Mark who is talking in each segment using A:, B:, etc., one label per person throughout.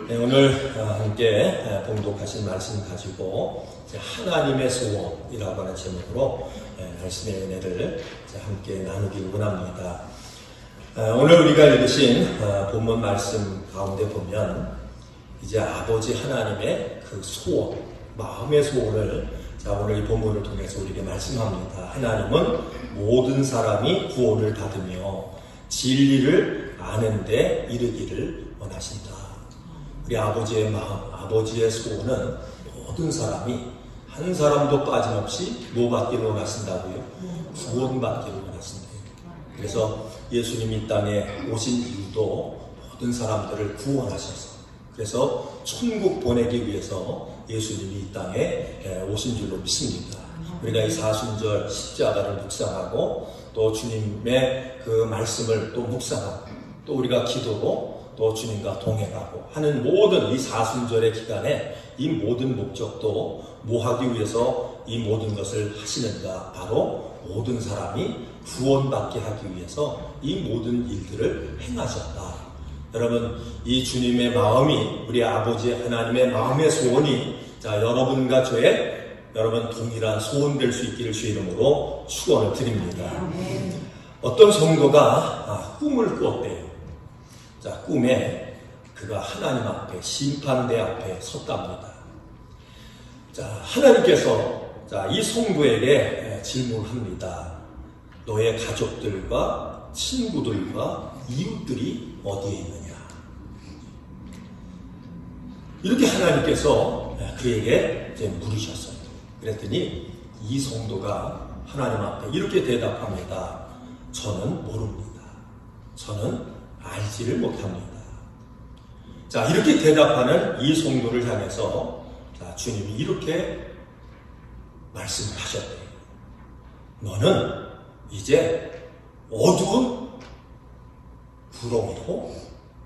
A: 네, 오늘 함께 봉독하신 말씀 가지고 하나님의 소원이라고 하는 제목으로 말씀의 은혜를 함께 나누길 원합니다. 오늘 우리가 읽으신 본문 말씀 가운데 보면 이제 아버지 하나님의 그 소원, 마음의 소원을 오늘 이 본문을 통해서 우리에게 말씀합니다. 하나님은 모든 사람이 구원을 받으며 진리를 아는 데 이르기를 원하신다. 우리 아버지의 마음, 아버지의 소원은 모든 사람이 한 사람도 빠짐없이 뭐 받기를 원하신다고요? 구원받기를 원하신다. 그래서 예수님이 이 땅에 오신 이유도 모든 사람들을 구원하셔서, 그래서 천국 보내기 위해서 예수님이 이 땅에 오신 줄로 믿습니다. 우리가 이 사순절 십자가를 묵상하고 또 주님의 그 말씀을 또 묵상하고 또 우리가 기도로 또 주님과 동행하고 하는 모든 이 사순절의 기간에 이 모든 목적도 뭐 하기 위해서 이 모든 것을 하시는가? 바로 모든 사람이 구원받게 하기 위해서 이 모든 일들을 행하셨다. 여러분, 이 주님의 마음이, 우리 아버지 하나님의 마음의 소원이 여러분과 저의 여러분 동일한 소원될 수 있기를 주의 이름으로 축원을 드립니다. 어떤 성도가 꿈을 꾸었대요. 꿈에 그가 하나님 앞에, 심판대 앞에 섰답니다. 하나님께서 이 성도에게 질문합니다. 너의 가족들과 친구들과 이웃들이 어디에 있느냐? 이렇게 하나님께서 그에게 물으셨어요. 그랬더니 이 성도가 하나님 앞에 이렇게 대답합니다. 저는 모릅니다. 저는 알지를 못합니다. 이렇게 대답하는 이 성도를 향해서 주님이 이렇게 말씀을 하셨대요. 너는 이제 어두운 구렁이로,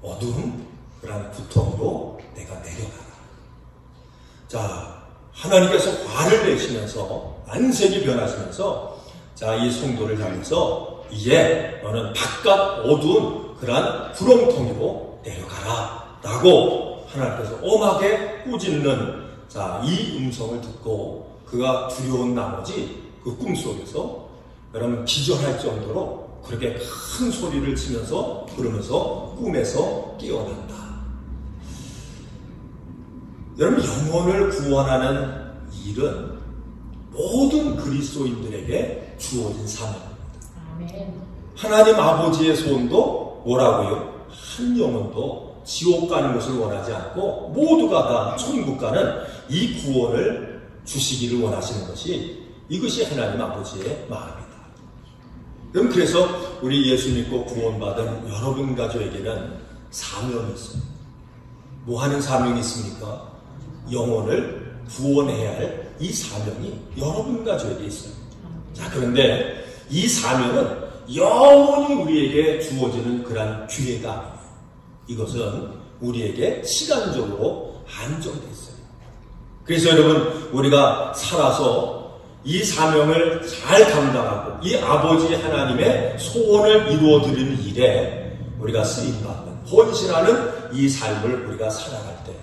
A: 어두운 그런 구덩이로 내가 내려가라. 하나님께서 화를 내시면서 안색이 변하시면서 이 성도를 향해서 이제 너는 바깥 어두운 그러한 구렁텅이로 내려가라 라고 하나님께서 엄하게 꾸짖는 이 음성을 듣고 그가 두려운 나머지 그 꿈속에서 여러분 기절할 정도로 그렇게 큰 소리를 치면서 그러면서 꿈에서 깨어난다. 여러분, 영혼을 구원하는 일은 모든 그리스도인들에게 주어진 사명입니다. 아멘. 하나님 아버지의 소원도 뭐라고요? 한 영혼도 지옥 가는 것을 원하지 않고 모두가 다 천국 가는 이 구원을 주시기를 원하시는 것이, 이것이 하나님 아버지의 마음이다. 그럼 그래서 우리 예수 믿고 구원받은 여러분 가족에게는 사명이 있어요. 뭐 하는 사명이 있습니까? 영혼을 구원해야 할 이 사명이 여러분 가족에게 있어요. 그런데 이 사명은 영원히 우리에게 주어지는 그러한 기회가 아니에요. 이것은 우리에게 시간적으로 한정되어 있어요. 그래서 여러분, 우리가 살아서 이 사명을 잘 감당하고 이 아버지 하나님의 소원을 이루어드리는 일에 우리가 쓰임받는, 헌신하는 이 삶을 우리가 살아갈 때,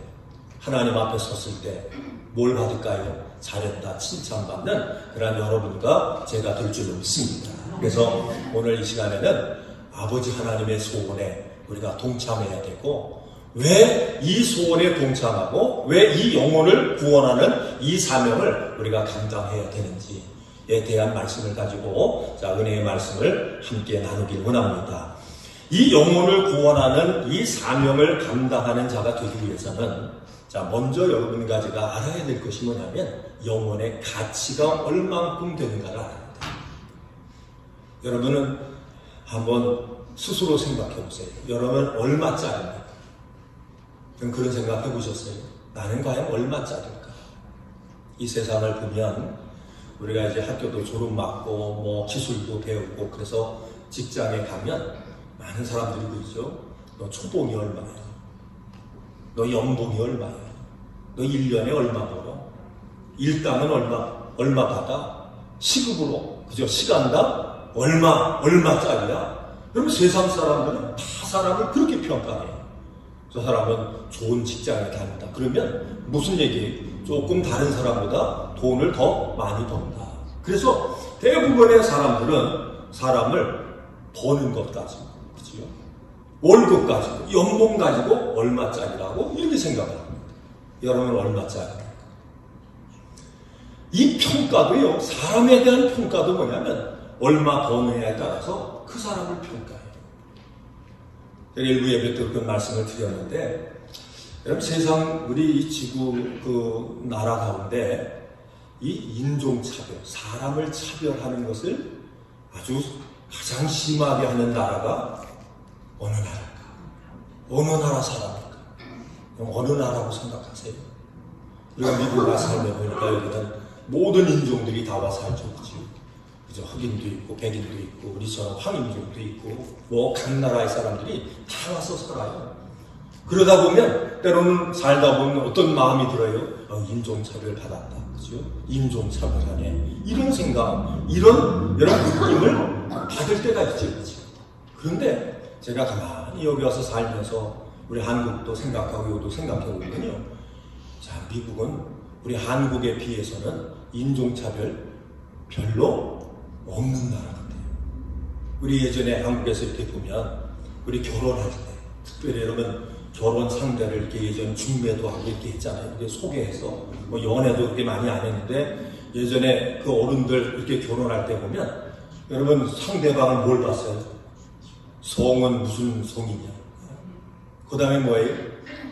A: 하나님 앞에 섰을 때 뭘 받을까요? 잘했다, 칭찬받는 그런 여러분과 제가 될 줄로 믿습니다. 그래서 오늘 이 시간에는 아버지 하나님의 소원에 우리가 동참해야 되고, 왜 이 소원에 동참하고 왜 이 영혼을 구원하는 이 사명을 우리가 감당해야 되는지에 대한 말씀을 가지고 은혜의 말씀을 함께 나누길 원합니다. 이 영혼을 구원하는 이 사명을 감당하는 자가 되기 위해서는 먼저 여러분과 제가 알아야 될 것이 뭐냐면 영혼의 가치가 얼만큼 되는가를 알아야 합니다. 여러분은 한번 스스로 생각해 보세요. 여러분은 얼마짜리입니까? 그런 생각해 보셨어요? 나는 과연 얼마짜리일까? 이 세상을 보면 우리가 이제 학교도 졸업받고 뭐 기술도 배우고 그래서 직장에 가면 많은 사람들이 그러죠. 너 초봉이 얼마야? 너 연봉이 얼마야? 너 1년에 얼마 벌어? 일당은 얼마 받아? 시급으로, 그죠? 시간당 얼마짜리야? 여러분, 세상 사람들은 다 사람을 그렇게 평가해요. 저 사람은 좋은 직장에 다닌다. 그러면 무슨 얘기? 조금 다른 사람보다 돈을 더 많이 번다. 그래서 대부분의 사람들은 사람을 버는 것 가지고, 그렇죠? 월급 가지고, 연봉 가지고 얼마짜리라고 이렇게 생각합니다. 여러분 얼마짜리? 이 평가도요, 사람에 대한 평가도 뭐냐면 얼마 버느냐에 따라서 그 사람을 평가해요. 제가 일부 예배 때 그런 말씀을 드렸는데, 여러분 세상 우리 이 지구 그 나라 가운데 이 인종차별, 사람을 차별하는 것을 아주 가장 심하게 하는 나라가 어느 나라일까? 어느 나라 사람일까? 어느 나라라고 생각하세요? 우리가 미국에 살면 보니까 여기는 모든 인종들이 다 와 살죠. 그죠? 흑인도 있고, 백인도 있고, 우리처럼 황인종도 있고, 뭐, 각 나라의 사람들이 다 와서 살아요. 그러다 보면, 때로는 살다 보면 어떤 마음이 들어요? 인종차별 받았다. 그죠? 인종차별하네. 이런 생각, 이런 느낌을 받을 때가 있죠. 그죠? 그런데 제가 가만히 여기 와서 살면서 우리 한국도 생각하고, 이것도 생각해 보면요. 자, 미국은 우리 한국에 비해서는 인종차별 별로 없는 나라 같아요. 우리 예전에 한국에서 이렇게 보면 우리 결혼할 때 특별히 여러분 결혼 상대를 이렇게 예전 중매도 하고 이렇게 했잖아요. 이렇게 소개해서 뭐 연애도 그렇게 많이 안 했는데 예전에 그 어른들 이렇게 결혼할 때 보면 여러분 상대방을 뭘 봤어요? 성은 무슨 성이냐? 그 다음에 뭐예요?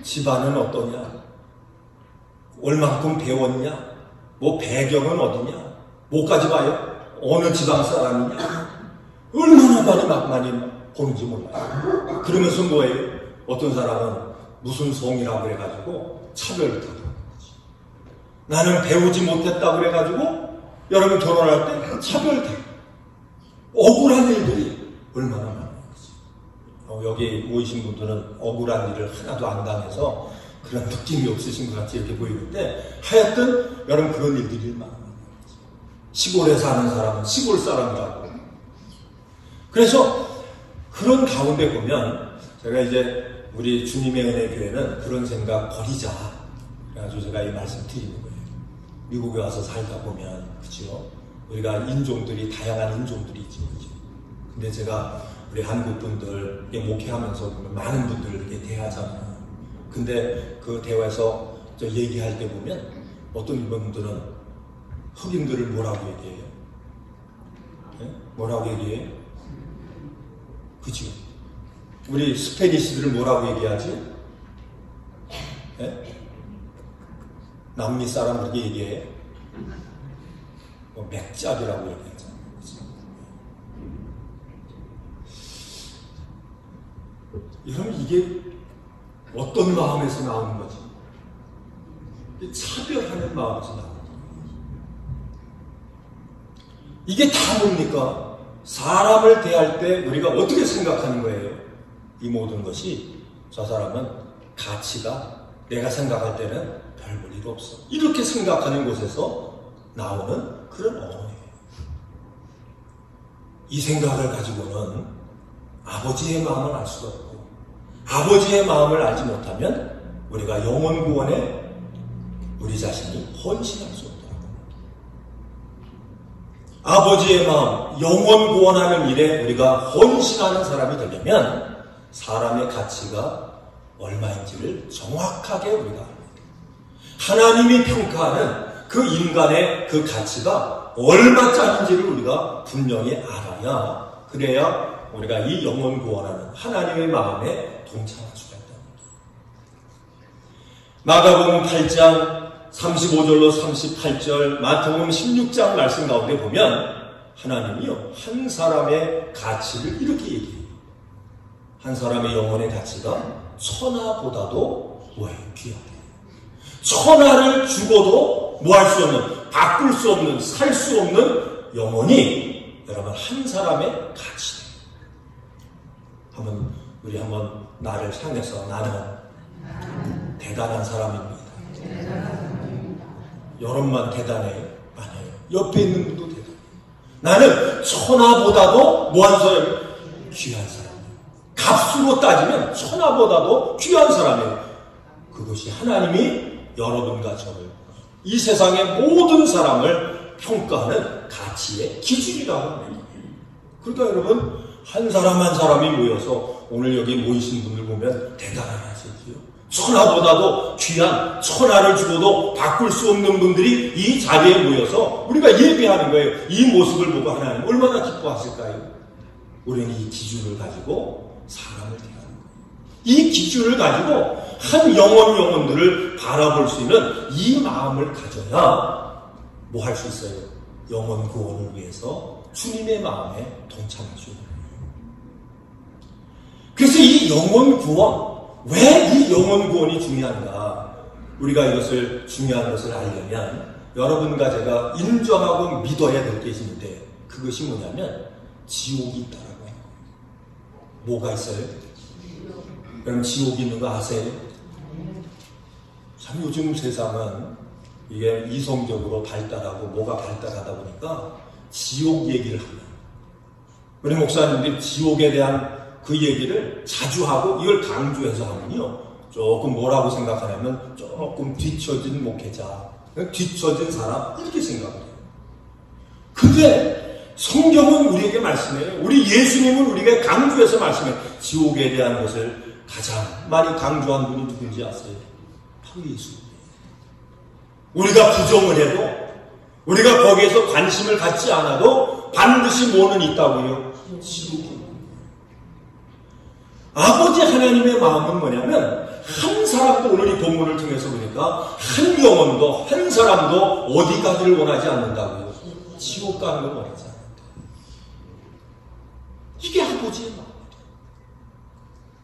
A: 집안은 어떠냐? 얼만큼 배웠냐? 뭐 배경은 어디냐? 뭐까지 봐요? 어느 지방 사람이냐? 얼마나 많이 보는지 몰라요. 그러면서 뭐예요? 어떤 사람은 무슨 성이라고 그래가지고 차별을 하는 거지. 나는 배우지 못했다고 그래가지고 여러분 결혼할 때 차별을 하고 억울한 일들이 얼마나 많은지. 여기 모이신 분들은 억울한 일을 하나도 안 당해서 그런 느낌이 없으신 것 같이 이렇게 보이는데 하여튼 여러분 그런 일들이 많아요. 시골에 사는 사람은 시골 사람이라고. 그래서 그런 가운데 보면 제가 이제 우리 주님의 은혜 교회는 그런 생각 버리자. 그래가지고 제가 이 말씀 드리는 거예요. 미국에 와서 살다 보면 그죠? 우리가 인종들이 다양한 인종들이 있지. 그죠? 근데 제가 우리 한국 분들 목회하면서 보면 많은 분들을 이렇게 대하잖아요. 근데 그 대화에서 저 얘기할 때 보면 어떤 분들은 흑인들을 뭐라고 얘기해요? 네? 뭐라고 얘기해요? 그죠? 우리 스페니시들을 뭐라고 얘기하지? 네? 남미 사람 그렇게 얘기해요? 뭐 맥잡이라고 얘기하잖아요. 여러분 이게 어떤 마음에서 나오는 거지? 차별하는 마음에서 나오는 거지. 이게 다 뭡니까? 사람을 대할 때 우리가 어떻게 생각하는 거예요? 이 모든 것이 저 사람은 가치가 내가 생각할 때는 별 볼 일 없어. 이렇게 생각하는 곳에서 나오는 그런 언어예요. 이 생각을 가지고는 아버지의 마음을 알 수가 없고 아버지의 마음을 알지 못하면 우리가 영혼 구원에 우리 자신이 헌신할 수 없더라고요. 아버지의 마음, 영혼 구원하는 일에 우리가 헌신하는 사람이 되려면 사람의 가치가 얼마인지를 정확하게 우리가 합니다. 하나님이 평가하는 그 인간의 그 가치가 얼마짜리인지를 우리가 분명히 알아야 그래야 우리가 이 영혼 구원하는 하나님의 마음에 동참할 수가 있다. 마가복음 8장 35절로 38절, 마태복음 16장 말씀 가운데 보면 하나님이요 한 사람의 가치를 이렇게 얘기해요. 한 사람의 영혼의 가치가 천하보다도 뭐예요? 귀하다. 천하를 죽어도 뭐 할 수 없는, 바꿀 수 없는, 살 수 없는 영혼이 여러분 한 사람의 가치다. 우리 한번 나를 향해서 나는 대단한 사람입니다. 여러분만 대단해요? 아니에요. 옆에 있는 분도 대단해요. 나는 천하보다도 뭐한 사람이에요? 귀한 사람이에요. 값으로 따지면 천하보다도 귀한 사람이에요. 그것이 하나님이 여러분과 저를, 이 세상의 모든 사람을 평가하는 가치의 기준이라고 합니다. 그러니까 여러분, 한 사람 한 사람이 모여서 오늘 여기 모이신 분들 보면 대단하시지요. 천하보다도 귀한, 천하를 주고도 바꿀 수 없는 분들이 이 자리에 모여서 우리가 예배하는 거예요. 이 모습을 보고 하나님 얼마나 기뻐하실까요? 우리는 이 기준을 가지고 사람을 대하는 거예요. 이 기준을 가지고 한 영혼들을 바라볼 수 있는 이 마음을 가져야 뭐 할 수 있어요? 영혼 구원을 위해서 주님의 마음에 동참할 수 있는 거예요. 그래서 이 영혼 구원, 왜 이 영혼 구원이 중요한가? 우리가 이것을 중요한 것을 알려면 여러분과 제가 인정하고 믿어야 될 게 있는데, 그것이 뭐냐면 지옥이 있다라고 해요. 뭐가 있어요? 여러분, 지옥이 있는 거 아세요? 참 요즘 세상은 이게 이성적으로 발달하고 뭐가 발달하다 보니까 지옥 얘기를 하면, 우리 목사님들이 지옥에 대한 그 얘기를 자주 하고 이걸 강조해서 하면요, 조금 뭐라고 생각하냐면 조금 뒤처진 목회자, 뒤처진 사람, 이렇게 생각을 해요. 근데 성경은 우리에게 말씀해요. 우리 예수님은 우리에게 강조해서 말씀해요. 지옥에 대한 것을 가장 많이 강조한 분이 누군지 아세요? 바로 예수님이에요. 우리가 부정을 해도, 우리가 거기에서 관심을 갖지 않아도 반드시 뭐는 있다고요? 지옥이. 아버지 하나님의 마음은 뭐냐면, 한 사람도, 오늘 이 본문을 통해서 보니까 한 영혼도, 한 사람도 어디 가기를 원하지 않는다고요? 지옥 가는 걸 원하지 않는다. 이게 아버지의 마음이에요.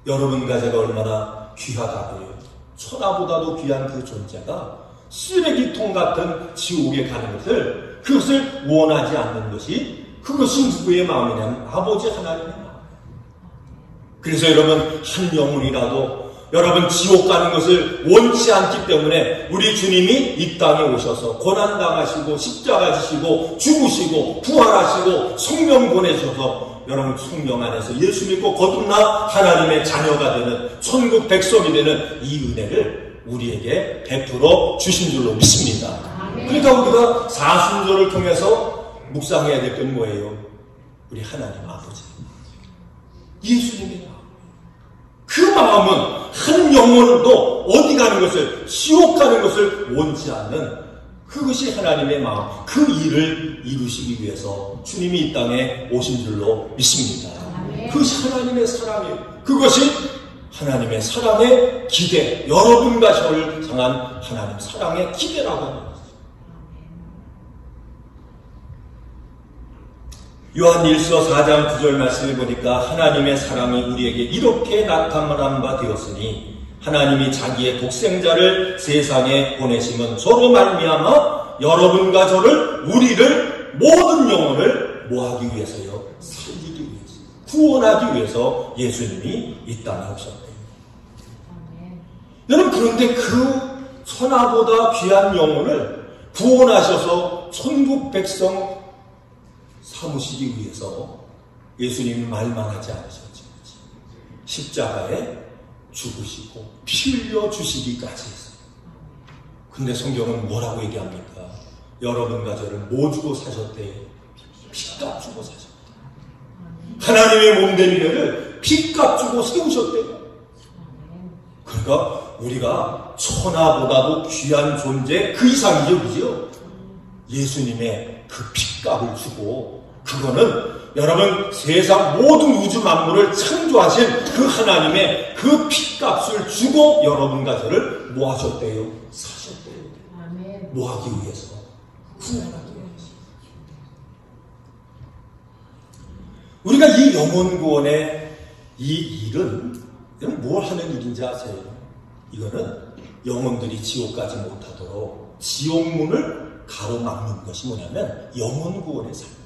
A: 여러분과 제가 얼마나 귀하다고요? 천하보다도 귀한 그 존재가 쓰레기통 같은 지옥에 가는 것을, 그것을 원하지 않는 것이, 그것이 누구의 마음이냐면 아버지 하나님의 마음. 그래서 여러분, 한 영혼이라도 여러분 지옥 가는 것을 원치 않기 때문에 우리 주님이 이 땅에 오셔서 고난당하시고 십자가 지시고 죽으시고 부활하시고 성령 보내셔서 여러분 성령 안에서 예수 믿고 거듭나 하나님의 자녀가 되는 천국 백성이 되는 이 은혜를 우리에게 베풀어 주신 줄로 믿습니다. 그러니까 우리가 사순절을 통해서 묵상해야 될 건 뭐예요? 우리 하나님 아버지, 예수님의 마음. 그 마음은 한 영혼도 어디 가는 것을, 지옥 가는 것을 원치 않는, 그것이 하나님의 마음, 그 일을 이루시기 위해서 주님이 이 땅에 오신 줄로 믿습니다. 그것이 하나님의 사랑이에요. 그것이 하나님의 사랑의 기대, 여러분과 저를 향한 하나님 사랑의 기대라고 하는 것입니다. 요한일서 4장 9절 말씀을 보니까 하나님의 사랑이 우리에게 이렇게 나타난 바 되었으니 하나님이 자기의 독생자를 세상에 보내심은 저로 말미암아 여러분과 저를, 우리를, 모든 영혼을 뭐하기 위해서요? 살리기 위해서, 구원하기 위해서 예수님이 이 땅에 오셨대요. 여러분, 그런데 그 천하보다 귀한 영혼을 구원하셔서 천국 백성 삼으시기 위해서 예수님이 말만 하지 않으셨지. 십자가에 죽으시고 피 흘려 주시기까지 했어요. 근데 성경은 뭐라고 얘기합니까? 여러분과 저를 뭐 주고 사셨대요? 피값 주고 사셨대요. 하나님의 몸된 이를 피값 주고 세우셨대요. 그러니까 우리가 천하보다도 귀한 존재 그 이상이죠, 그죠? 예수님의 그 피값을 주고, 그거는 여러분 세상 모든 우주 만물을 창조하신 그 하나님의 그 피값을 주고 여러분과 저를 뭐 하셨대요? 사셨대요. 뭐 하기 위해서? 구원하기 위해서. 우리가 이 영혼 구원의 이 일은 뭘 하는 일인지 아세요? 이거는 영혼들이 지옥 가지 못하도록 지옥문을 가로막는 것이 뭐냐면 영혼 구원의 삶이에요.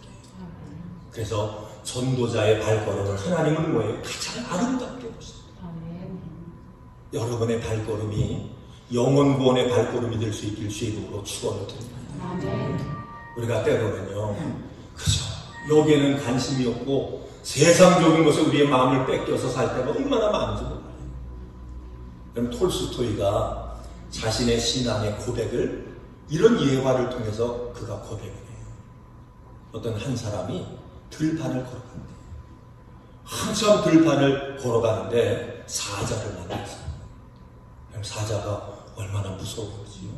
A: 그래서 전도자의 발걸음을 하나님은 뭐예요? 가장 아름답게 보십니다. 여러분의 발걸음이 영혼 구원의 발걸음이 될 수 있길 주의 이름으로 축원을 드립니다. 우리가 때로는요, 그죠? 여기에는 관심이 없고 세상적인 것에 우리의 마음을 뺏겨서 살 때가 얼마나 많은지 몰라요. 그럼 톨스토이가 자신의 신앙의 고백을 이런 예화를 통해서 그가 고백을 해요. 어떤 한 사람이 들판을 걸어간대. 한참 들판을 걸어가는데 사자를 만났어요. 그럼 사자가 얼마나 무서운지요.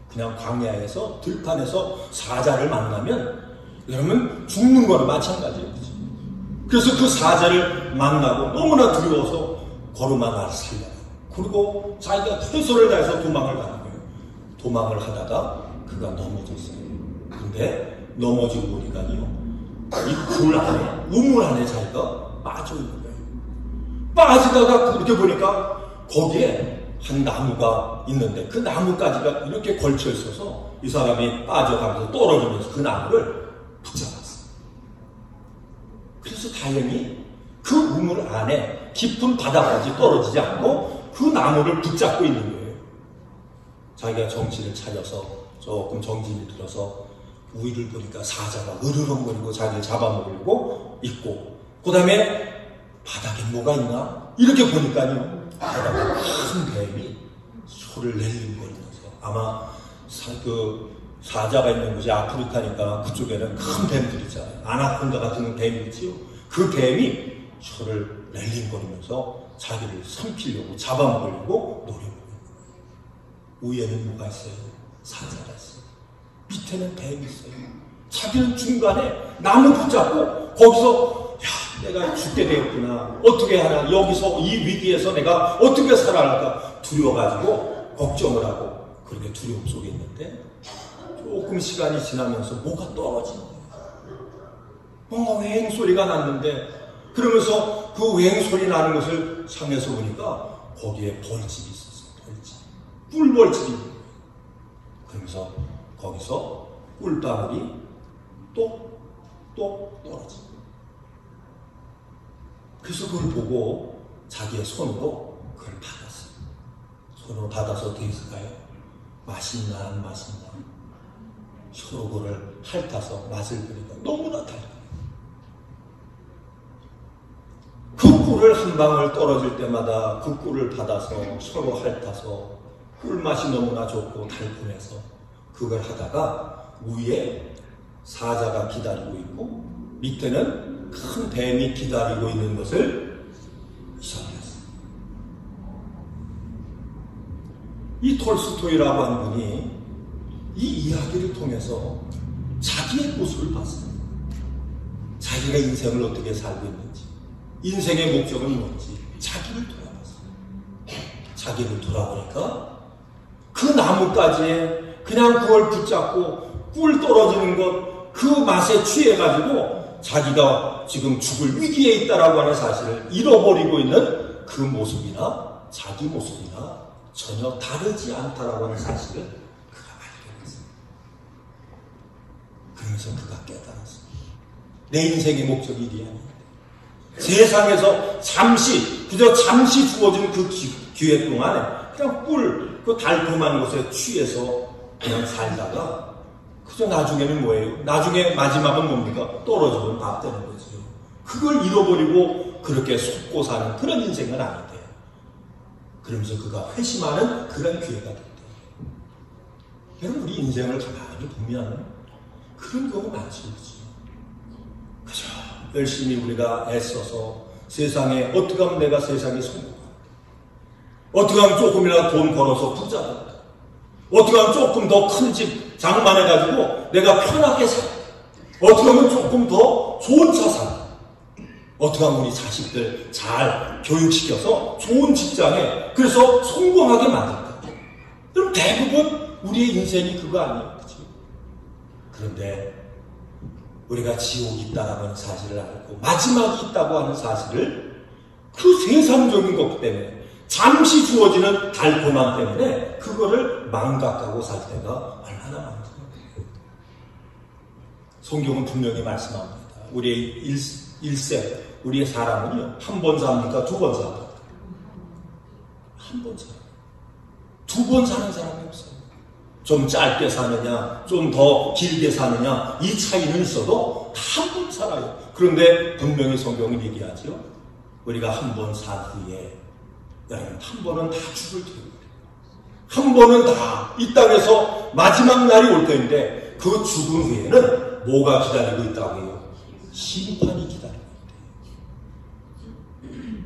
A: 그냥 광야에서 들판에서 사자를 만나면 여러분 죽는 거나 마찬가지예요. 그래서 그 사자를 만나고 너무나 두려워서 걸음아 나를 살려라. 그리고 자기가 최선을 다해서 도망을 가는 거예요. 도망을 하다가 그가 넘어졌어요. 근데 넘어지고 보니까요, 이 굴 안에, 우물 안에 자기가 빠져 있는 거예요. 빠지다가 그렇게 보니까 거기에 한 나무가 있는데 그 나무가지가 이렇게 걸쳐 있어서 이 사람이 빠져가면서 떨어지면서 그 나무를 붙잡았어요. 그래서 다행히 그 우물 안에 깊은 바다까지 떨어지지 않고 그 나무를 붙잡고 있는 거예요. 자기가 정신을 차려서 조금 정신이 들어서 위를 보니까 사자가 으르렁거리고 자기를 잡아먹으려고 있고, 그 다음에 바닥에 뭐가 있나? 이렇게 보니까요, 바닥에 큰 뱀이 소를 낼름거리면서, 아마 그 사자가 있는 곳이 아프리카니까 그쪽에는 큰 뱀들 있잖아요. 아나콘다 같은 뱀이 있지요. 그 뱀이 소를 렐링거리면서 자기를 삼키려고, 잡아먹으려고 노려보는 거예요. 위에는 뭐가 있어요? 사자가 있어요. 밑에는 뱀이 있어요. 자기는 중간에 나무 붙잡고 거기서 내가 죽게 되었구나. 어떻게 하나, 여기서 이 위기에서 내가 어떻게 살아날까 두려워가지고 걱정을 하고 그렇게 두려움 속에 있는데, 조금 시간이 지나면서 뭐가 떨어지는 거예요. 뭔가 웽 소리가 났는데, 그러면서 그 웽 소리 나는 것을 상에서 보니까 거기에 벌집이 있었어요. 벌집. 꿀벌집이 있는 거예요. 그러면서 거기서 꿀방울이 똑똑 떨어집니다. 그래서 그걸 보고 자기의 손으로 그걸 받았어요. 손으로 받아서 어떻게 했을까요? 맛있나 안 맛있나 서로 그걸 핥아서 맛을 보니까 너무나 달라요. 그 꿀을 한 방울 떨어질 때마다 그 꿀을 받아서 서로 핥아서 꿀맛이 너무나 좋고 달콤해서 그걸 하다가 위에 사자가 기다리고 있고 밑에는 큰 뱀이 기다리고 있는 것을 잊어버렸어요. 이 톨스토이라고 하는 분이 이 이야기를 통해서 자기의 모습을 봤어요. 자기가 인생을 어떻게 살고 있는지, 인생의 목적은 뭔지 자기를 돌아봤어요. 자기를 돌아보니까 그 나무가지에 그냥 그걸 붙잡고 꿀 떨어지는 것 그 맛에 취해가지고 자기가 지금 죽을 위기에 있다라고 하는 사실을 잃어버리고 있는 그 모습이나 자기 모습이나 전혀 다르지 않다라고 하는 사실을 그가 발견했어요. 그러면서 그가 깨달았어요. 내 인생의 목적이 이게 아닌데, 세상에서 잠시, 그저 잠시 주어진 그 기회 동안에 그냥 그 달콤한 것에 취해서 그냥 살다가 그저 나중에는 뭐예요? 나중에 마지막은 뭡니까? 떨어지면 밥 되는 거죠. 그걸 잃어버리고 그렇게 속고 사는 그런 인생은 아닌데, 그러면서 그가 회심하는 그런 기회가 됐대요. 여러분, 우리 인생을 가만히 보면 그런 경우 많죠. 그죠? 열심히 우리가 애써서 세상에 어떻게 하면 내가 세상에 성공할까? 어떻게 하면 조금이라도 돈 벌어서 부자 될까? 어떻게 하면 조금 더 큰 집 장만해가지고 내가 편하게 살까? 어떻게 하면 조금 더 좋은 차 살까? 어떻게 하면 우리 자식들 잘 교육시켜서 좋은 직장에 그래서 성공하게 만들까? 그럼 대부분 우리의 인생이 그거 아니에요. 그치? 그런데 우리가 지옥이 있다고 하는 사실을 알고 마지막이 있다고 하는 사실을 그 세상적인 것 때문에 잠시 주어지는 달콤함 때문에 그거를 망각하고 살 때가 얼마나 많습니까? 성경은 분명히 말씀합니다. 우리의 일생, 우리의 사람은요, 한 번 삽니까? 두 번 삽니까? 한 번 살아요. 두 번 사는 사람이 없어요. 좀 짧게 사느냐, 좀 더 길게 사느냐, 이 차이는 있어도 다 한 번 살아요. 그런데 분명히 성경은 얘기하죠. 우리가 한 번 산 후에 여러분 한 번은 다 죽을 테고 한 번은 다 이 땅에서 마지막 날이 올 텐데 그 죽은 후에는 뭐가 기다리고 있다고 해요? 심판이 기다리고 있대요.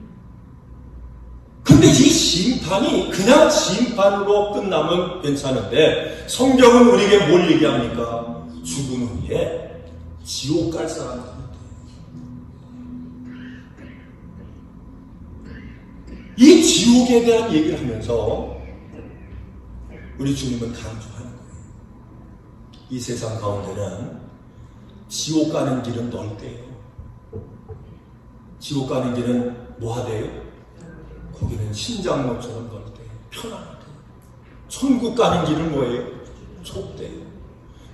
A: 근데 이 심판이 그냥 심판으로 끝나면 괜찮은데 성경은 우리에게 뭘 얘기합니까? 죽은 후에 지옥 갈 사람들이 이 지옥에 대한 얘기를 하면서 우리 주님은 강조하는 거예요. 이 세상 가운데는 지옥 가는 길은 넓대요. 지옥 가는 길은 뭐하대요? 거기는 신장로처럼 넓대요. 편안하대요. 천국 가는 길은 뭐예요? 좁대요.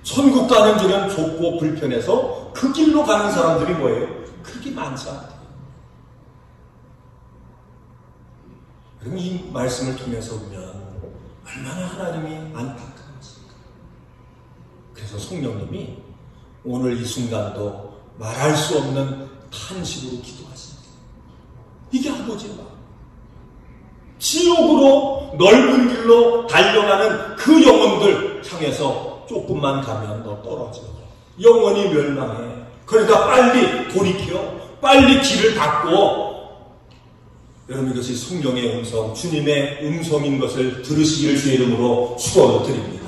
A: 천국 가는 길은 좁고 불편해서 그 길로 가는 사람들이 뭐예요? 그렇게 많지 않대요. 그럼 이 말씀을 통해서 보면 얼마나 하나님이 안타까우십니까? 그래서 성령님이 오늘 이 순간도 말할 수 없는 탄식으로 기도하십니다. 이게 아버지의 마음. 지옥으로 넓은 길로 달려가는 그 영혼들 향해서 조금만 가면 너 떨어져. 영원히 멸망해. 그러니까 빨리 돌이켜. 빨리 길을 닫고. 여러분 이것이 성령의 음성, 주님의 음성인 것을 들으시기를 주의 이름으로 축원드립니다.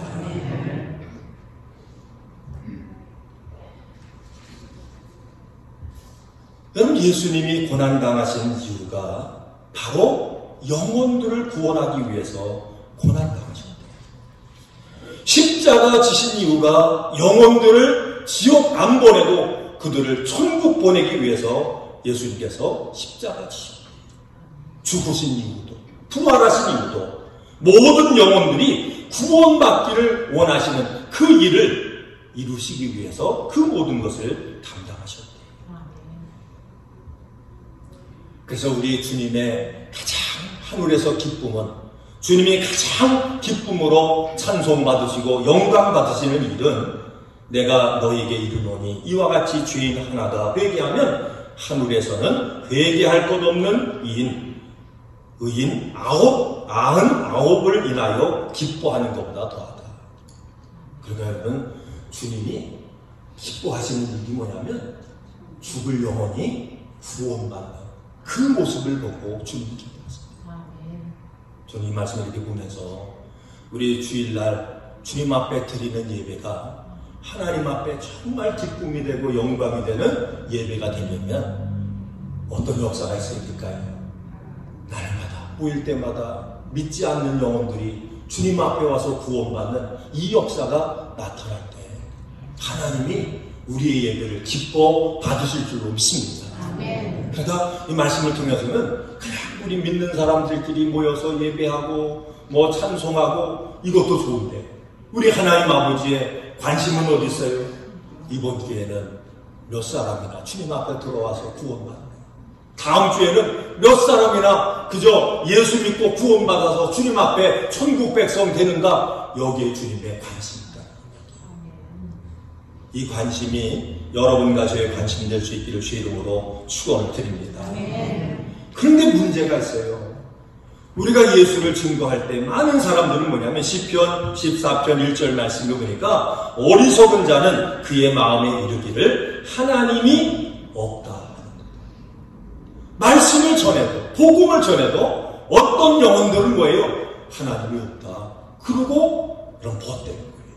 A: 여러분 예수님이 고난당하신 이유가 바로 영혼들을 구원하기 위해서 고난당하셨다. 십자가 지신 이유가 영혼들을 지옥 안 보내고 그들을 천국 보내기 위해서 예수님께서 십자가 지셨다. 죽으신 이유도 부활하신 이유도 모든 영혼들이 구원받기를 원하시는 그 일을 이루시기 위해서 그 모든 것을 담당하셨대요. 그래서 우리 주님의 가장 하늘에서 기쁨은 주님이 가장 기쁨으로 찬송받으시고 영광받으시는 일은 내가 너에게 이르노니 이와 같이 죄인 하나가 회개하면 하늘에서는 회개할 것 없는 의인 99을 인하여 기뻐하는 것보다 더하다. 그러니까 여러분 주님이 기뻐하시는 일이 뭐냐면 죽을 영혼이 구원받는 그 모습을 보고 주님이 기뻐하십니다. 저는 이 말씀을 이렇게 보면서 우리 주일날 주님 앞에 드리는 예배가 하나님 앞에 정말 기쁨이 되고 영광이 되는 예배가 되려면 어떤 역사가 있어야 될까요? 날마다 모일 때마다 믿지 않는 영혼들이 주님 앞에 와서 구원받는 이 역사가 나타날 때 하나님이 우리의 예배를 기뻐 받으실 줄로 믿습니다. 그러다 이 말씀을 통해서는 그냥 우리 믿는 사람들끼리 모여서 예배하고 뭐 찬송하고 이것도 좋은데 우리 하나님 아버지의 관심은 어디 있어요? 이번 기회는 몇 사람이나 주님 앞에 들어와서 구원받는 다음 주에는 몇 사람이나 그저 예수 믿고 구원받아서 주님 앞에 천국 백성 되는가? 여기에 주님의 관심이다. 이 관심이 여러분과 저의 관심이 될 수 있기를 주의 이름으로 축원을 드립니다. 그런데 문제가 있어요. 우리가 예수를 증거할 때 많은 사람들은 뭐냐면 시편 14편 1절 말씀을 보니까 어리석은 자는 그의 마음에 이르기를 하나님이 없다. 말씀을 전해도 복음을 전해도 어떤 영혼들은 뭐예요? 하나님이 없다. 그러고 그럼 벗대는 거예요.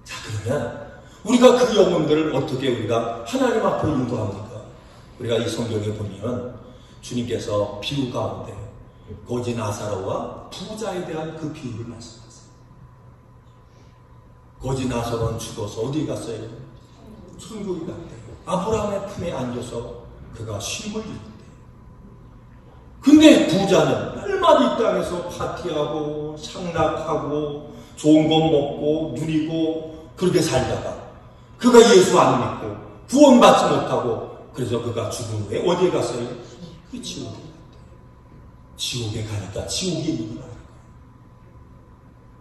A: 자 그러면 우리가 그 영혼들을 어떻게 우리가 하나님 앞으로 인도합니까? 우리가 이 성경에 보면 주님께서 비유 가운데 거지 나사로와 부자에 대한 그 비유를 말씀하세요. 거지 나사로는 죽어서 어디 갔어요? 천국에 갔대요. 아브라함의 품에 앉아서 그가 쉼을 잃었대요. 근데 부자는 날마다 이 땅에서 파티하고 상락하고 좋은 것 먹고 누리고 그렇게 살다가 그가 예수 안 믿고 구원받지 못하고 그래서 그가 죽은 후에 어디에 갔어요? 그 지옥에 갔대요. 지옥에 가니까 지옥이 있는 거예요.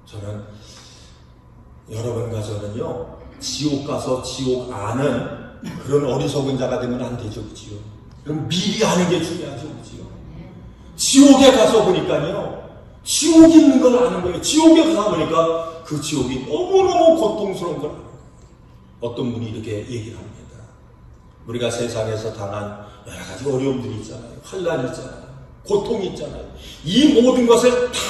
A: 저는 여러분과 저는요 지옥 가서 지옥 안은 그런 어리석은 자가 되면 안 되죠, 그지요? 그럼 미리 하는 게 중요하죠, 그지요? 지옥에 가서 보니까요, 지옥이 있는 걸 아는 거예요. 지옥에 가서 보니까 그 지옥이 너무너무 고통스러운 걸 알아요. 어떤 분이 이렇게 얘기를 합니다. 우리가 세상에서 당한 여러 가지 어려움들이 있잖아요. 환난이 있잖아요. 고통이 있잖아요. 이 모든 것을 다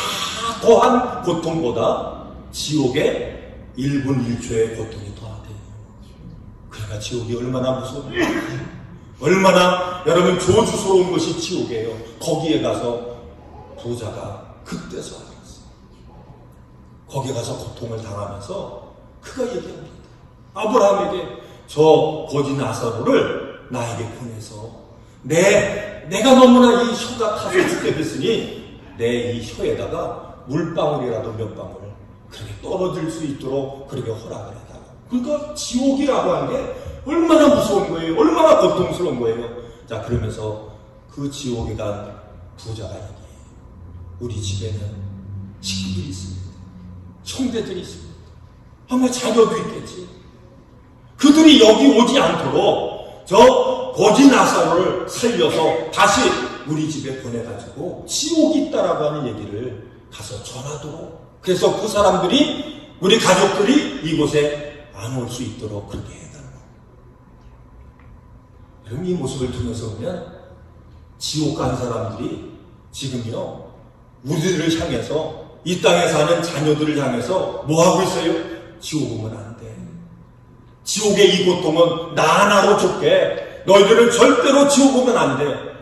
A: 더한 고통보다 지옥의 1분 1초의 고통이 더하대요. 그러니까 지옥이 얼마나 무서워요. 얼마나 여러분 저주스러운 것이 지옥이에요. 거기에 가서 부자가 그때서 알았어요. 거기에 가서 고통을 당하면서 그가 얘기합니다. 아브라함에게 저 거지 나사로를 나에게 보내서 내가 너무나 이 혀가 타서 죽게 됐으니 내 이 혀에다가 물방울이라도 몇 방울 그렇게 떨어질 수 있도록 그렇게 허락을 해달라. 그러니까 지옥이라고 하는 게 얼마나 무서운 거예요. 얼마나 고통스러운 거예요. 자, 그러면서 그 지옥에 간 부자가 얘기해요. 우리 집에는 식구들이 있습니다. 형제들이 있습니다. 아마 자녀도 있겠지. 그들이 여기 오지 않도록 저 거지 나사로를 살려서 다시 우리 집에 보내가지고 지옥이 있다라고 하는 얘기를 가서 전하도록, 그래서 그 사람들이, 우리 가족들이 이곳에 안 올 수 있도록 그렇게 해달라고. 그럼 이 모습을 통해서 보면 지옥 간 사람들이 지금요 우리들을 향해서, 이 땅에 사는 자녀들을 향해서 뭐 하고 있어요? 지옥 오면 안 돼. 지옥의 이 고통은 나 하나로 줬게. 너희들은 절대로 지옥 오면 안 돼.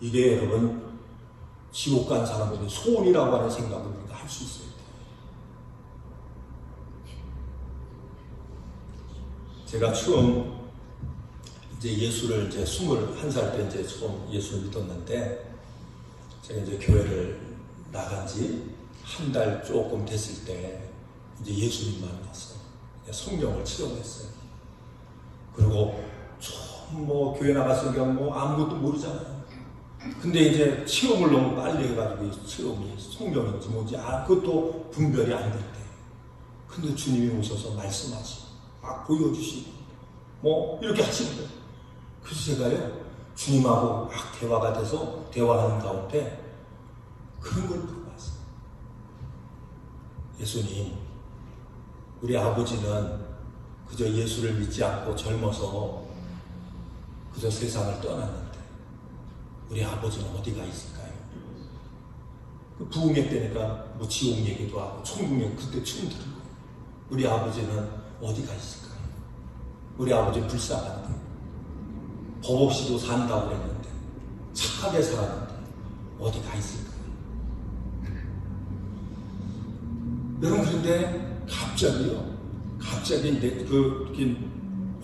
A: 이게 여러분 지옥 간 사람들의 소원이라고 하는 생각을 우리가 할 수 있어요. 제가 처음 이제 예수를 이제 21살 때 이제 처음 예수를 믿었는데, 제가 이제 교회를 나간 지 한 달 조금 됐을 때 이제 예수님 만났어요. 성령을 체험했어요. 그리고 처음 뭐 교회 나갔으니까 뭐 아무것도 모르잖아요. 근데 이제 체험을 너무 빨리 해가지고 이 체험이 성령인지 뭔지 그것도 분별이 안 될 때, 근데 주님이 오셔서 말씀하시고 막 보여주시고 뭐 이렇게 하시는 거예요. 그래서 제가요 주님하고 막 대화가 돼서 대화하는 가운데 그런 걸 물어봤어요. 예수님, 우리 아버지는 그저 예수를 믿지 않고 젊어서 그저 세상을 떠났는데 우리 아버지는 어디가 있을까요? 그 부흥회 때니까 뭐 지옥 얘기도 하고 천국 얘기 그때 처음 들은 거예요. 우리 아버지는 어디가 있을까요? 우리 아버지는 불쌍한데 법 없이도 산다고 그랬는데 착하게 살았는데 어디가 있을까요? 여러분, 그런데 갑자기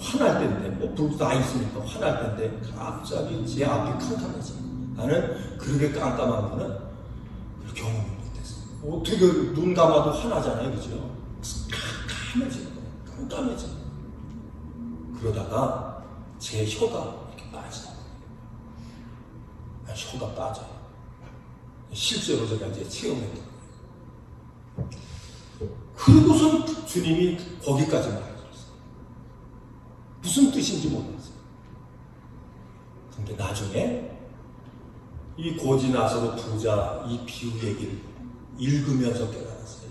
A: 화날 때인데, 뭐 불도 다 있으니까 화날 때인데 갑자기 제 앞이 캄캄해져. 나는 그렇게 깜깜한 거는 경험을 못했어요. 어떻게 눈 감아도 화나잖아요, 그죠? 깜깜해지는 거예요. 깜깜해져. 그러다가 제 혀가 이렇게 빠지더라고요. 혀가 빠져요. 실제로 제가 이제 체험했던 거예요. 그리고선 주님이 거기까지 말해줬어요. 무슨 뜻인지 몰랐어요. 근데 나중에 이 고지 나사로 부자 이 비유 얘기를 읽으면서 깨달았어요.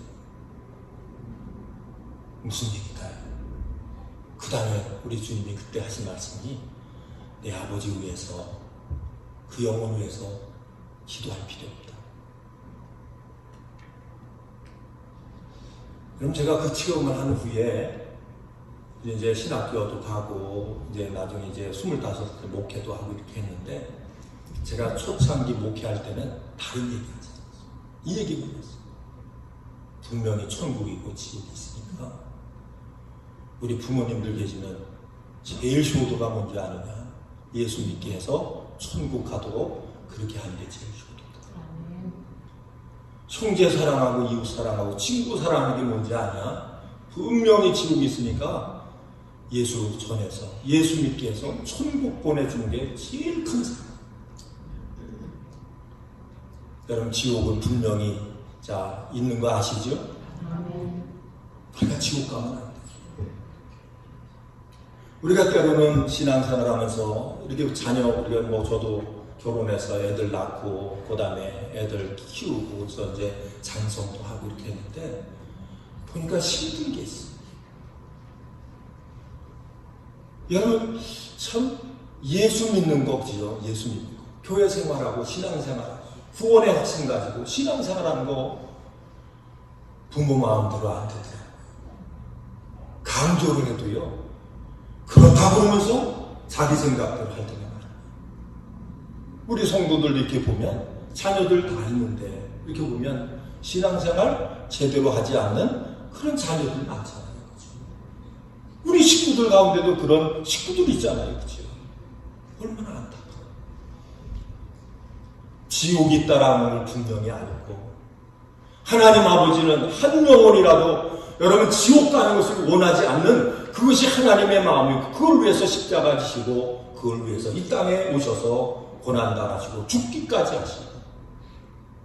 A: 무슨 얘기일까요? 그 다음에 우리 주님이 그때 하신 말씀이 내 아버지 위해서, 그 영혼 위해서 기도할 필요 없다. 그럼 제가 그 체험을 한 후에 이제 신학교도 가고 이제 나중에 이제 25살 목회도 하고 이렇게 했는데, 제가 초창기 목회할 때는 다른 얘기 하지 않았어요. 이 얘기만 했어요. 분명히 천국이 있고 지옥이 있으니까 우리 부모님들 계시면 제일 효도가 뭔지 아느냐? 예수 믿게 해서 천국 가도록 그렇게 하는 게 제일 효도다. 형제 사랑하고 이웃 사랑하고 친구 사랑하는 게 뭔지 아냐? 분명히 지옥이 있으니까 예수 전해서 예수 믿게 해서 천국 보내주는 게 제일 큰 사랑. 여러분, 지옥은 분명히 있는 거 아시죠? 그러니까 지옥 가면 안 돼요. 우리가 때로는 신앙생활 하면서 이렇게 자녀, 우리가 뭐 저도 결혼해서 애들 낳고, 그 다음에 애들 키우고, 그래서 이제 장성도 하고 이렇게 했는데, 보니까 힘든 게 있어요. 여러분, 참, 예수 믿는 거지요. 예수 믿는 거. 교회 생활하고, 신앙생활하고, 구원의 확신 가지고, 신앙생활하는 거, 부모 마음대로 안 되더라고요. 강조를 해도요, 그렇다고 하면서 자기 생각대로 할 때가 많아요. 우리 성도들 이렇게 보면 자녀들 다 있는데 이렇게 보면 신앙생활 제대로 하지 않는 그런 자녀들 많잖아요. 그렇죠? 우리 식구들 가운데도 그런 식구들이 있잖아요. 그렇죠? 얼마나 안타까워. 지옥이 있다라는 걸 분명히 알고 하나님 아버지는 한 영혼이라도 여러분 지옥 가는 것을 원하지 않는 그것이 하나님의 마음이고 그걸 위해서 십자가 지시고 그걸 위해서 이 땅에 오셔서 고난당하시고 죽기까지 하시고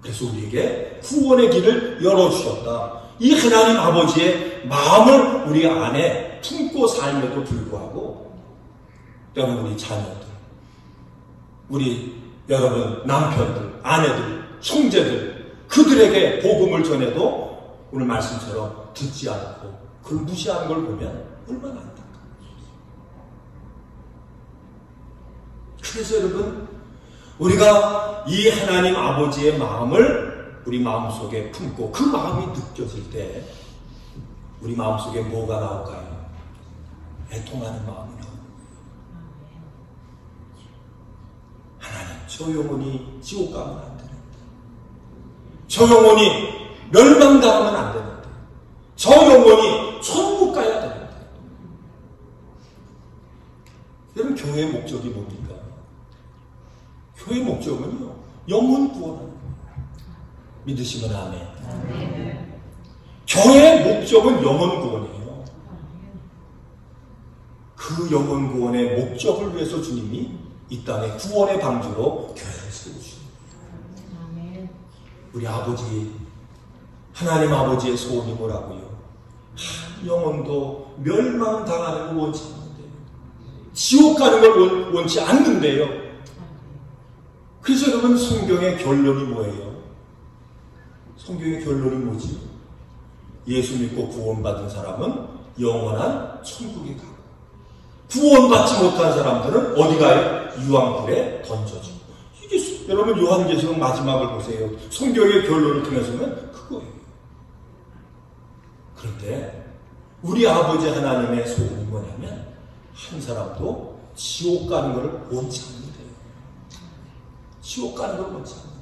A: 그래서 우리에게 구원의 길을 열어주셨다. 이 하나님 아버지의 마음을 우리 안에 품고 삶에도 불구하고 여러분 우리 자녀들 우리 여러분 남편들 아내들 형제들 그들에게 복음을 전해도 오늘 말씀처럼 듣지 않고 그걸 무시하는 걸 보면 얼마나 안타까워요. 그래서 여러분 우리가 이 하나님 아버지의 마음을 우리 마음속에 품고 그 마음이 느껴질 때 우리 마음속에 뭐가 나올까요? 애통하는 마음이 나옵니다. 하나님 저 영혼이 지옥 가면 안 되는데 저 영혼이 멸망당하면 안 되는데 저 영혼이 천국 가야 되는데 여러분 교회의 목적이 뭡니까? 교회의 목적은요 영혼 구원하는 거예요. 믿으시면 아멘. 아멘. 교회의 목적은 영혼 구원이에요. 그 영혼 구원의 목적을 위해서 주님이 이 땅에 구원의 방주로 교회를 세우십니다. 우리 아버지 하나님 아버지의 소원이 뭐라고요? 한 영혼도 멸망당하는 걸 원치 않는데요. 지옥 가는 걸 원치 않는데요. 그래서 여러분 성경의 결론이 뭐예요? 성경의 결론이 뭐지? 예수 믿고 구원받은 사람은 영원한 천국에 가고 구원받지 못한 사람들은 어디 가요? 유황불에 던져지고 이게 여러분 요한계시록 마지막을 보세요. 성경의 결론을 통해서는 그거예요. 그런데 우리 아버지 하나님의 소원이 뭐냐면 한 사람도 지옥 가는 것을 원치 않는데요. 지옥 가는 걸 원치 않는데요.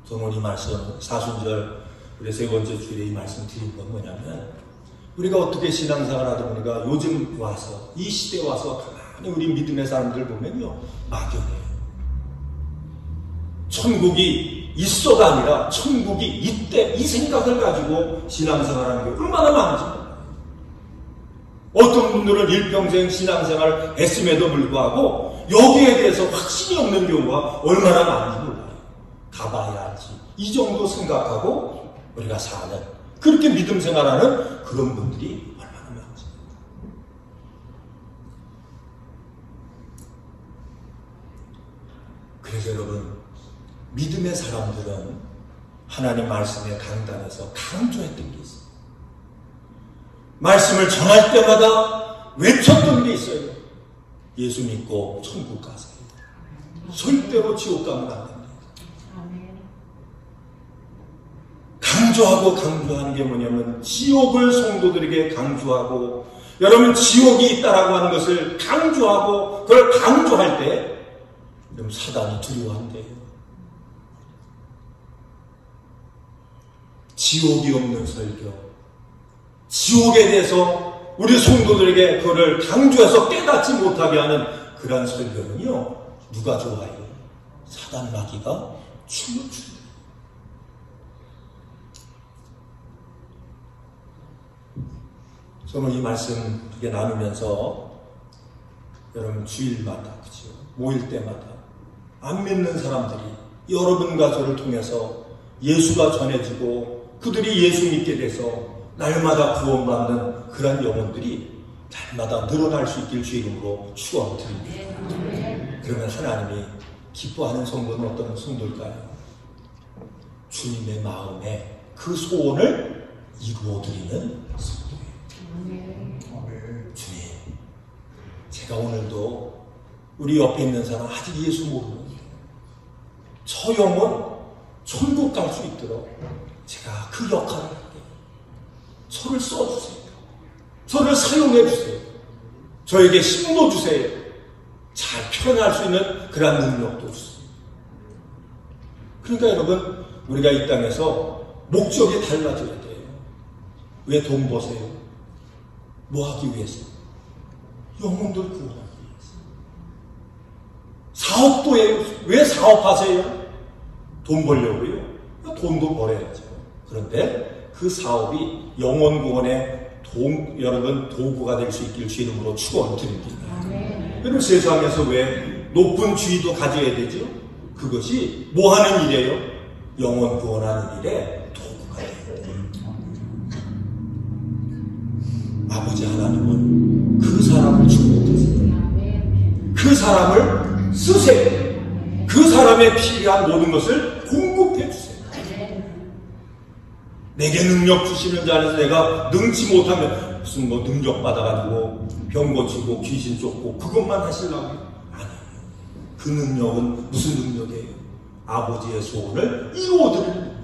A: 저는 이 말씀 사순절 우리 세 번째 주일에 이 말씀 드린 건 뭐냐면 우리가 어떻게 신앙생활 하다 보니까 요즘 와서 이 시대에 와서 가만히 우리 믿음의 사람들 보면요 막연해요. 천국이 있어가 아니라 천국이 있대 이 생각을 가지고 신앙생활하는 게 얼마나 많은지 몰라요. 어떤 분들은 일평생 신앙생활을 했음에도 불구하고 여기에 대해서 확신이 없는 경우가 얼마나 많은지 몰라요. 가봐야 알지. 이 정도 생각하고 우리가 사는 그렇게 믿음 생활하는 그런 분들이 얼마나 많은지. 그래서 여러분 믿음의 사람들은 하나님 말씀에 강단에서 강조했던 게 있어요. 말씀을 전할 때마다 외쳤던 게 있어요. 예수 믿고 천국 가세요. 절대로 지옥 가면 안 됩니다. 강조하고 강조하는 게 뭐냐면 지옥을 성도들에게 강조하고 여러분 지옥이 있다라고 하는 것을 강조하고 그걸 강조할 때 여러분 사단이 두려워한대요. 지옥이 없는 설교, 지옥에 대해서 우리 성도들에게 그거를 강조해서 깨닫지 못하게 하는 그러한 설교는요 누가 좋아해요? 사단 마귀가 춤을 춘다. 저는 이 말씀 이렇게 나누면서 여러분 주일마다 그렇죠? 모일 때마다 안 믿는 사람들이 여러분과 저를 통해서 예수가 전해지고 그들이 예수 믿게 돼서 날마다 구원받는 그런 영혼들이 날마다 늘어날 수 있길 주 이름으로 축원드립니다. 그러면 하나님이 기뻐하는 성도는 어떤 성도일까요? 주님의 마음에 그 소원을 이루어드리는 성도예요. 주님, 제가 오늘도 우리 옆에 있는 사람 아직 예수 모르는데 저 영혼 천국 갈 수 있도록 제가 그 역할을 할게요. 저를 써주세요. 저를 사용해주세요. 저에게 힘도 주세요. 잘 표현할 수 있는 그런 능력도 주세요. 그러니까 여러분, 우리가 이 땅에서 목적이 달라져야 돼요. 왜 돈 버세요? 뭐 하기 위해서? 영혼들 구원하기 위해서. 사업도 해요. 왜 사업하세요? 돈 벌려고요? 돈도 벌어야죠. 그런데 그 사업이 영혼 구원의 여러분 도구가 될 수 있길 주 이름으로 축원드립니다. 여러분, 세상에서 왜 높은 주의도 가져야 되죠? 그것이 뭐 하는 일이에요? 영혼 구원하는 일에 도구가 돼요. 아버지 하나님은 그 사람을 축복하세요. 그 사람을 쓰세요. 그 사람의 필요한 모든 것을 공급해 주세요. 내게 능력 주시는 자에서 내가 능치 못하면 무슨 뭐 능력 받아가지고 병 고치고 귀신 쫓고 그것만 하시려고요? 아니에요. 그 능력은 무슨 능력이에요? 아버지의 소원을 이루어드리는 능력이에요.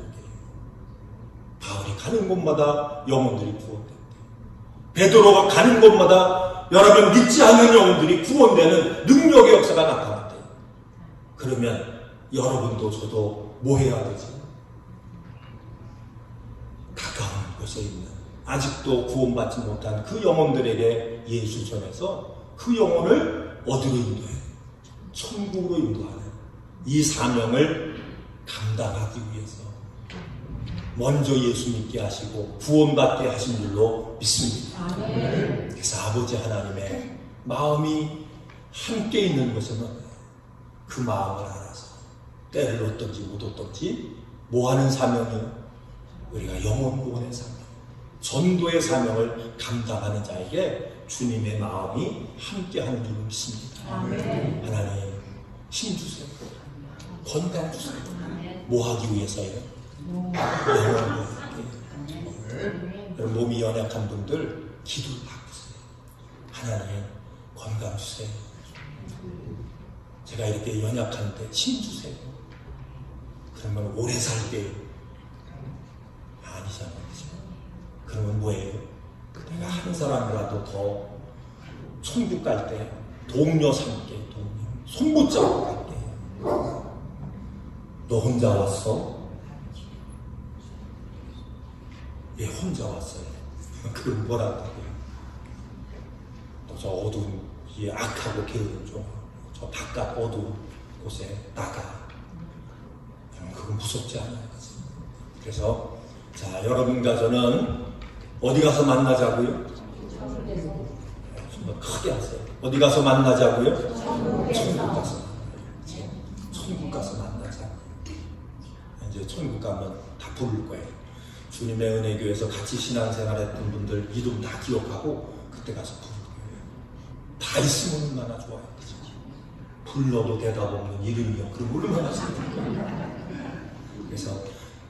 A: 바울이 가는 곳마다 영혼들이 구원된다. 베드로가 가는 곳마다 여러분 믿지 않는 영혼들이 구원되는 능력의 역사가 나타났대요. 그러면 여러분도 저도 뭐 해야 되지? 가까운 곳에 있는 아직도 구원받지 못한 그 영혼들에게 예수 전해서 그 영혼을 어디로 인도해요? 천국으로 인도하는 이 사명을 감당하기 위해서 먼저 예수 믿게 하시고 구원받게 하신 줄로 믿습니다. 그래서 아버지 하나님의 마음이 함께 있는 것은 그 마음을 알아서 때를 얻든지 못 얻든지 뭐하는 사명이요? 우리가 영혼 구원의 사명, 전도의 사명을 감당하는 자에게 주님의 마음이 함께하는 줄로 믿습니다. 하나님 힘 주세요. 건강 주세요. 뭐 하기 위해서요? 영혼 구원. 몸이 연약한 분들 기도를 바꾸세요. 하나님 건강 주세요. 제가 이렇게 연약한데 힘 주세요. 그러면 오래 살게요. 아니잖아요. 그러면 뭐예요? 내가 한 사람이라도 더 천국 갈 때 동료 삼게, 동료 손 붙잡고 갈게. 너 혼자 왔어? 예, 혼자 왔어요. 그럼 뭐라고 하고요? 또 저 어두운 이 악하고 게으른 저 바깥 어두운 곳에 나가. 그건 무섭지 않아요. 그래서 자, 여러분과 저는 어디 가서 만나자고요? 좀 크게 하세요. 어디 가서 만나자고요? 천국 가서. 천국 가서 만나자. 이제 천국 가면 다 부를 거예요. 주님의 은혜교회에서 같이 신앙생활 했던 분들 이름 다 기억하고 그때 가서 부를 거예요. 다 있으면 얼마나 좋아요. 그죠? 불러도 대답 없는 이름이요. 그럼 얼마나 좋아요. 그래서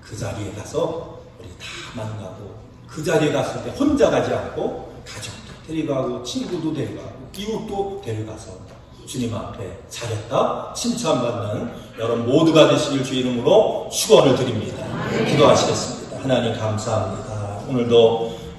A: 그 자리에 가서 우리 다 만나고 그 자리에 갔을 때 혼자 가지 않고 가족도 데려가고 친구도 데려가고 이웃도 데려가서 주님 앞에 잘했다 칭찬받는 여러분 모두가 되시길 주 이름으로 축원을 드립니다. 기도하시겠습니다. 하나님 감사합니다. 오늘도